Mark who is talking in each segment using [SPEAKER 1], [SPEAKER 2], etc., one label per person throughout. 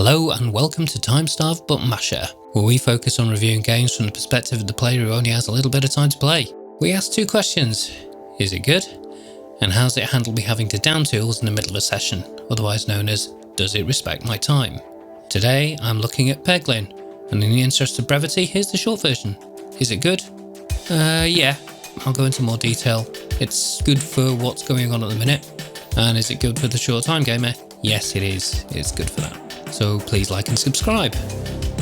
[SPEAKER 1] Hello and welcome to Time Starved But Masher, where we focus on reviewing games from the perspective of the player who only has a little bit of time to play. We ask two questions: is it good? And how's it handle me having to down tools in the middle of a session, otherwise known as does it respect my time? Today I'm looking at Peglin, and in the interest of brevity, here's the short version. Is it good? Yeah, I'll go into more detail. It's good for what's going on at the minute. And is it good for the short time gamer? Yes, it is. It's good for that. So please like and subscribe.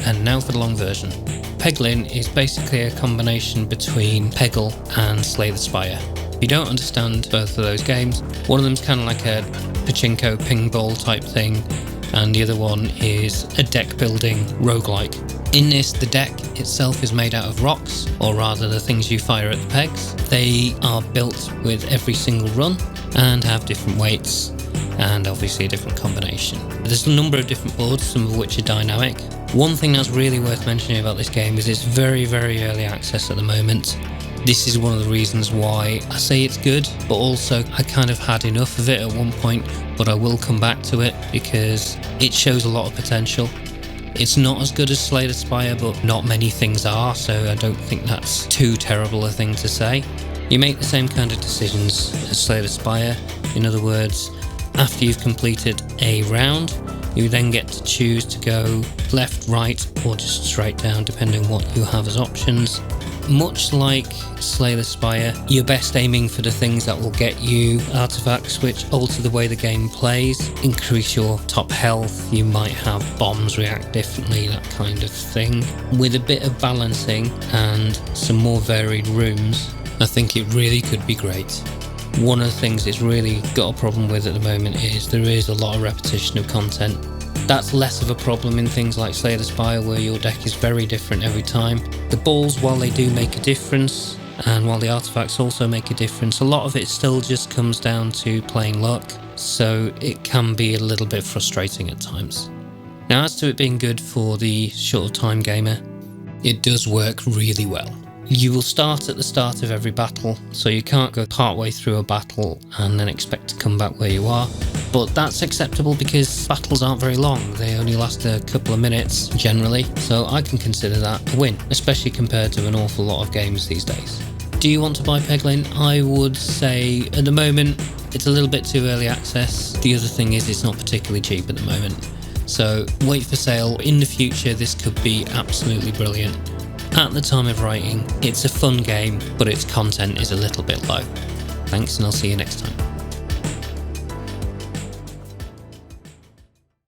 [SPEAKER 1] And now for the long version. Peglin is basically a combination between Peggle and Slay the Spire. If you don't understand both of those games, one of them's kind of like a pachinko ping ball type thing, and the other one is a deck building roguelike. In this, the deck itself is made out of rocks, or rather the things you fire at the pegs. They are built with every single run and have different weights and obviously a different combination. There's a number of different boards, some of which are dynamic. One thing that's really worth mentioning about this game is it's very, very early access at the moment. This is one of the reasons why I say it's good, but also I kind of had enough of it at one point, but I will come back to it because it shows a lot of potential. It's not as good as Slay the Spire, but not many things are, so I don't think that's too terrible a thing to say. You make the same kind of decisions as Slay the Spire. In other words, after you've completed a round, you then get to choose to go left, right, or just straight down, depending on what you have as options. Much like Slay the Spire, you're best aiming for the things that will get you artifacts which alter the way the game plays, increase your top health, you might have bombs react differently, that kind of thing. With a bit of balancing and some more varied rooms, I think it really could be great. One of the things it's really got a problem with at the moment is there is a lot of repetition of content. That's less of a problem in things like Slay the Spire, where your deck is very different every time. The balls, while they do make a difference, and while the artifacts also make a difference, a lot of it still just comes down to playing luck, so it can be a little bit frustrating at times. Now, as to it being good for the short time gamer, it does work really well. You will start at the start of every battle, so you can't go partway through a battle and then expect to come back where you are. But that's acceptable because battles aren't very long, they only last a couple of minutes generally, so I can consider that a win, especially compared to an awful lot of games these days. Do you want to buy Peglin? I would say at the moment it's a little bit too early access. The other thing is it's not particularly cheap at the moment, so wait for sale. In the future this could be absolutely brilliant. At the time of writing, it's a fun game, but its content is a little bit low. Thanks, and I'll see you next time.